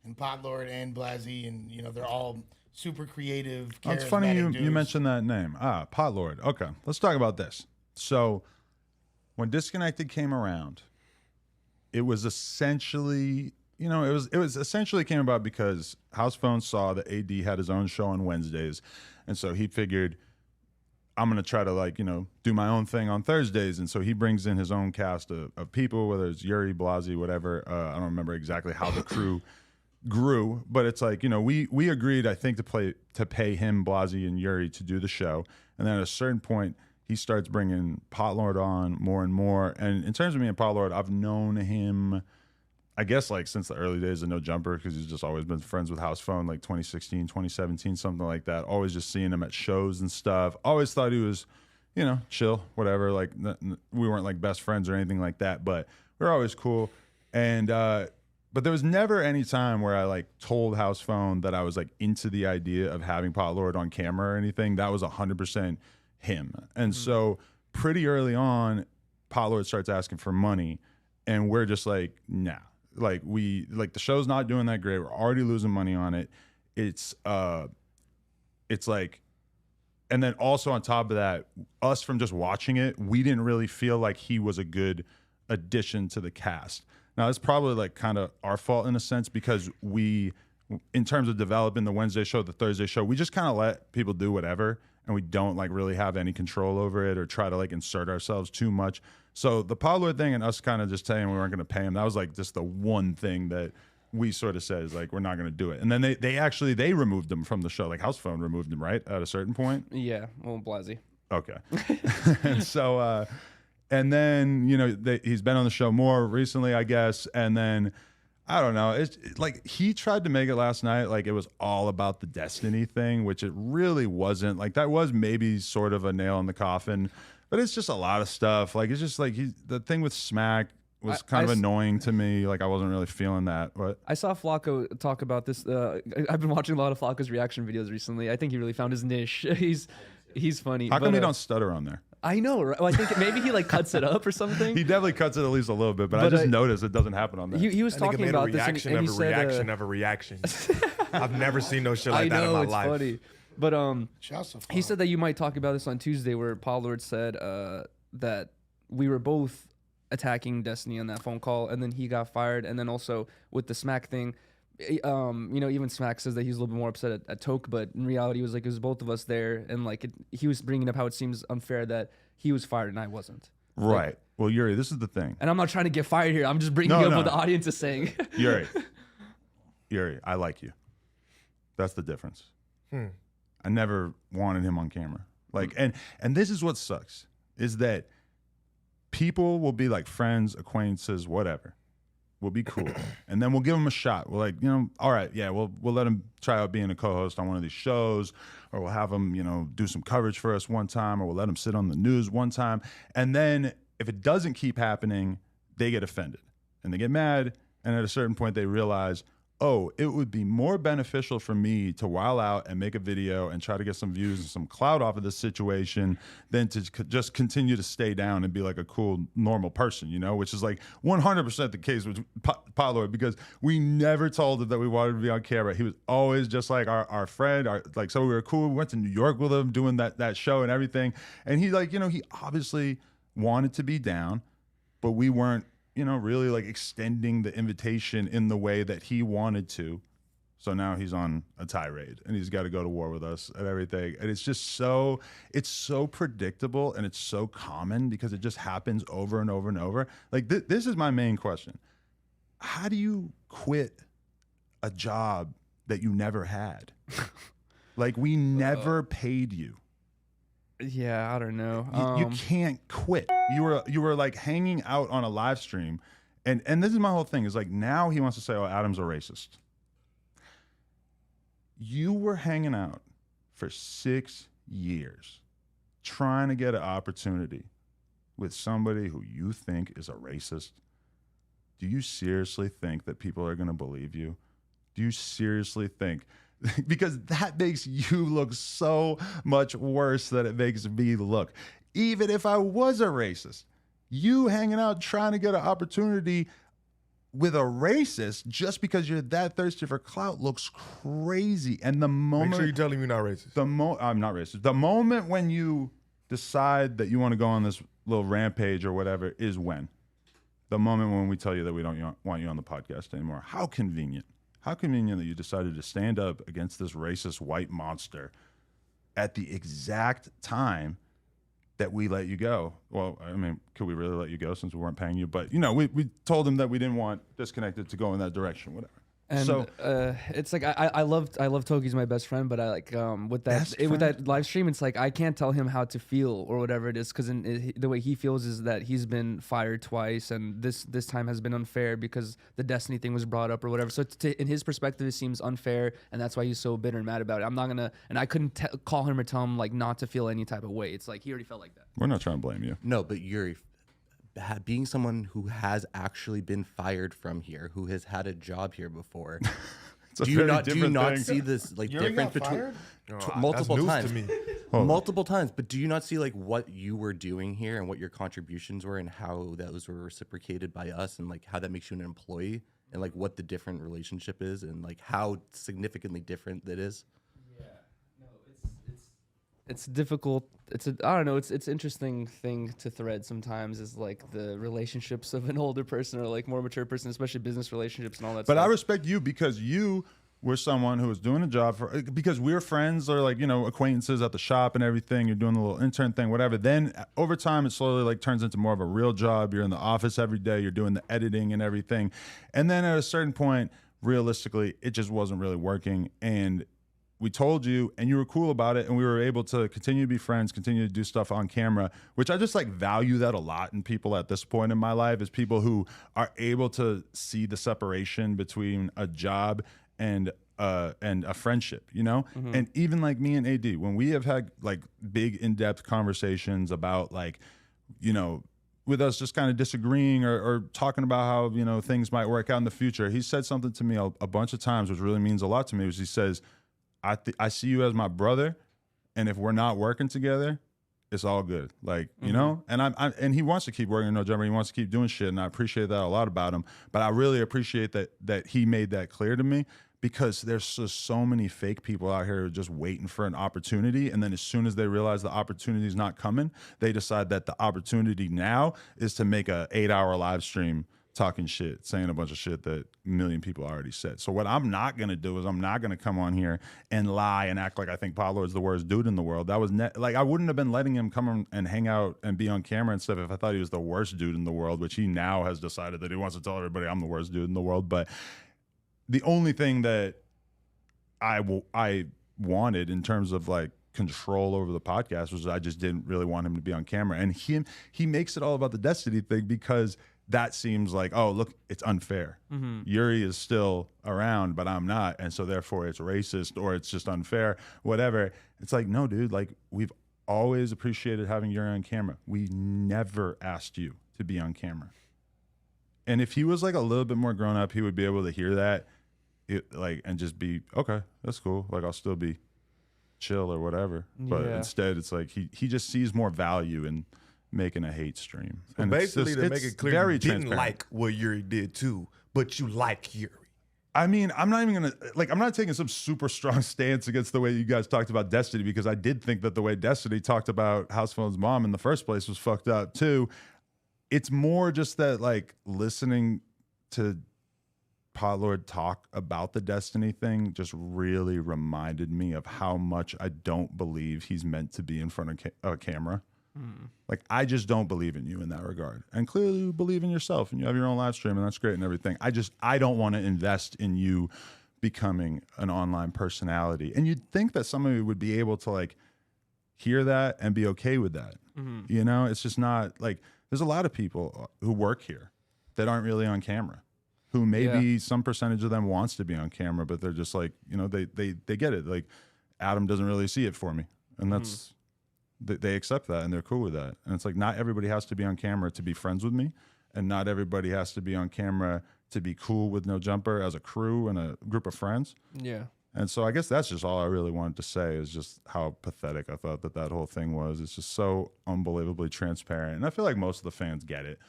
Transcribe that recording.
and Potlord and Blasey, and they're all super creative. Oh, it's funny you dudes. mentioned that name. Potlord. Okay, let's talk about this. So when Disconnected came around, it was essentially, it was essentially came about because House Phone saw that AD had his own show on Wednesdays, and so he figured, I'm going to try to do my own thing on Thursdays. And so he brings in his own cast of people, whether it's Yuri, Blasey, whatever. I don't remember exactly how the crew grew, but it's like, we agreed, I think, to pay him, Blasey, and Yuri to do the show. And then at a certain point, he starts bringing Potlord on more and more. And in terms of me and Potlord, I've known him, I guess, since the early days of No Jumper, because he's just always been friends with House Phone, 2016, 2017, something like that. Always just seeing him at shows and stuff. Always thought he was, chill, whatever. We weren't best friends or anything like that, but we were always cool. And, but there was never any time where I told House Phone that I was into the idea of having Potlord on camera or anything. That was 100% him. And so pretty early on, Potlord starts asking for money, and we're just nah. The show's not doing that great. We're already losing money on it. It's and then also on top of that, us from just watching it, we didn't really feel like he was a good addition to the cast. Now it's probably kind of our fault in a sense, because we, in terms of developing the Wednesday show, the Thursday show, we just kind of let people do whatever, and we don't really have any control over it or try to insert ourselves too much. So the Potlord thing and us kind of just saying we weren't going to pay him, that was just the one thing that we sort of said is we're not going to do it. And then they removed him from the show. House Phone removed him, right, at a certain point? Yeah, well, Blasey. Okay. And so, and then, he's been on the show more recently, I guess. And then, I don't know. It's he tried to make it last night it was all about the Destiny thing, which it really wasn't. That was maybe sort of a nail in the coffin, but it's just a lot of stuff. It's just the thing with Smack was kind of annoying to me. I wasn't really feeling that. But I saw Flacco talk about this. I've been watching a lot of Flacco's reaction videos recently. I think he really found his niche. He's funny. How come he don't stutter on there? I know, right? Well, I think maybe he cuts it up or something. He definitely cuts it at least a little bit, but I just noticed it doesn't happen on there. He was talking about this, and he said, reaction of a reaction. I've never seen no shit like that in my life. Funny. But he said that you might talk about this on Tuesday, where Pollard said that we were both attacking Destiny on that phone call, and then he got fired, and then also with the Smack thing. Even Smack says that he's a little bit more upset at Toke, but in reality, it was both of us there, and he was bringing up how it seems unfair that he was fired and I wasn't. Right. Well, Yuri, this is the thing. And I'm not trying to get fired here. I'm just bringing up what the audience is saying. Yuri, I like you. That's the difference. I never wanted him on camera. And this is what sucks, is that people will be friends, acquaintances, whatever. We'll be cool, and then we'll give him a shot. We're all right, yeah, we'll let him try out being a co-host on one of these shows, or we'll have him, do some coverage for us one time, or we'll let him sit on the news one time. And then if it doesn't keep happening, they get offended and they get mad, and at a certain point they realize, oh, it would be more beneficial for me to while out and make a video and try to get some views and some clout off of this situation than to just continue to stay down and be a cool, normal person, which is 100% the case with Potlord, because we never told him that we wanted to be on camera. He was always just our friend, so we were cool. We went to New York with him doing that show and everything. And he he obviously wanted to be down, but we weren't, really extending the invitation in the way that he wanted to. So now he's on a tirade and he's got to go to war with us and everything. And it's just it's so predictable, and it's so common because it just happens over and over and over. This is my main question. How do you quit a job that you never had? We never paid you. Yeah, I don't know. You can't quit. You were hanging out on a live stream, and this is my whole thing. Is now he wants to say, "Oh, Adam's a racist." You were hanging out for 6 years, trying to get an opportunity with somebody who you think is a racist. Do you seriously think that people are going to believe you? Do you seriously think? Because that makes you look so much worse than it makes me look. Even if I was a racist, you hanging out trying to get an opportunity with a racist, just because you're that thirsty for clout, looks crazy. And the moment, make sure you tell him you're not racist. I'm not racist. The moment when you decide that you want to go on this little rampage or whatever is when. The moment when we tell you that we don't want you on the podcast anymore. How convenient. How convenient that you decided to stand up against this racist white monster at the exact time that we let you go. Well, I mean, could we really let you go since we weren't paying you? But, we told him that we didn't want Disconnected to go in that direction, whatever. And so it's like I love Toki's my best friend, but I like with that live stream, it's like I can't tell him how to feel or whatever it is, because the way he feels is that he's been fired twice, and this time has been unfair because the Destiny thing was brought up or whatever. So in his perspective, it seems unfair, and that's why he's so bitter and mad about it. I'm not gonna, and I couldn't call him or tell him like not to feel any type of way. It's like he already felt like that. we're not trying to blame you. No, but Yuri, being someone who has actually been fired from here, who has had a job here before, do you not see this like difference between multiple times? To me. Multiple times, but do you not see like what you were doing here and what your contributions were and how those were reciprocated by us and like how that makes you an employee and like what the different relationship is and like how significantly different that is? It's difficult. I don't know. It's interesting thing to thread sometimes is like the relationships of an older person or like more mature person, especially business relationships and all that But stuff. I respect you because you were someone who was doing a job because we're friends or like, acquaintances at the shop and everything. You're doing the little intern thing, whatever. Then over time, it slowly like turns into more of a real job. You're in the office every day. You're doing the editing and everything. And then at a certain point, realistically, it just wasn't really working. And we told you and you were cool about it, and we were able to continue to be friends, continue to do stuff on camera, which I just like value that a lot in people at this point in my life, is people who are able to see the separation between a job and a friendship, And even like me and AD, when we have had like big in-depth conversations about like, with us just kind of disagreeing or talking about how, things might work out in the future, he said something to me a bunch of times, which really means a lot to me, which he says, I see you as my brother, and if we're not working together, it's all good. Like, and and he wants to keep working No Jumper. He wants to keep doing shit, and I appreciate that a lot about him. But I really appreciate that he made that clear to me, because there's just so many fake people out here just waiting for an opportunity, and then as soon as they realize the opportunity is not coming, they decide that the opportunity now is to make a 8-hour live stream talking shit, saying a bunch of shit that a million people already said. So what I'm not going to do is I'm not going to come on here and lie and act like I think Potlord's the worst dude in the world. That was I wouldn't have been letting him come and hang out and be on camera and stuff if I thought he was the worst dude in the world, which he now has decided that he wants to tell everybody I'm the worst dude in the world. But the only thing that I wanted in terms of like control over the podcast was I just didn't really want him to be on camera. And he makes it all about the Destiny thing because that seems like, oh, look, it's unfair. Yuri is still around, but I'm not. And so therefore it's racist or it's just unfair, whatever. It's like, no, dude, like we've always appreciated having Yuri on camera. We never asked you to be on camera. And if he was like a little bit more grown up, he would be able to hear that and just be, okay, that's cool. Like I'll still be chill or whatever. But instead it's like he just sees more value in making a hate stream. So and basically, to make it clear, you didn't like what Yuri did too, but you like Yuri. I mean, I'm not even gonna I'm not taking some super strong stance against the way you guys talked about Destiny, because I did think that the way Destiny talked about Housephone's mom in the first place was fucked up too. It's more just that like listening to Potlord talk about the Destiny thing just really reminded me of how much I don't believe he's meant to be in front of a camera. Like, I just don't believe in you in that regard. And clearly you believe in yourself and you have your own live stream and that's great and everything. I don't want to invest in you becoming an online personality. And you'd think that somebody would be able to like hear that and be okay with that. It's just not like, there's a lot of people who work here that aren't really on camera, who maybe some percentage of them wants to be on camera, but they're just like, they get it. Like Adam doesn't really see it for me. And that's, they accept that and they're cool with that. And it's like, not everybody has to be on camera to be friends with me, and not everybody has to be on camera to be cool with No Jumper as a crew and a group of friends. Yeah. And so I guess that's just all I really wanted to say, is just how pathetic I thought that whole thing was. It's just so unbelievably transparent. And I feel like most of the fans get it.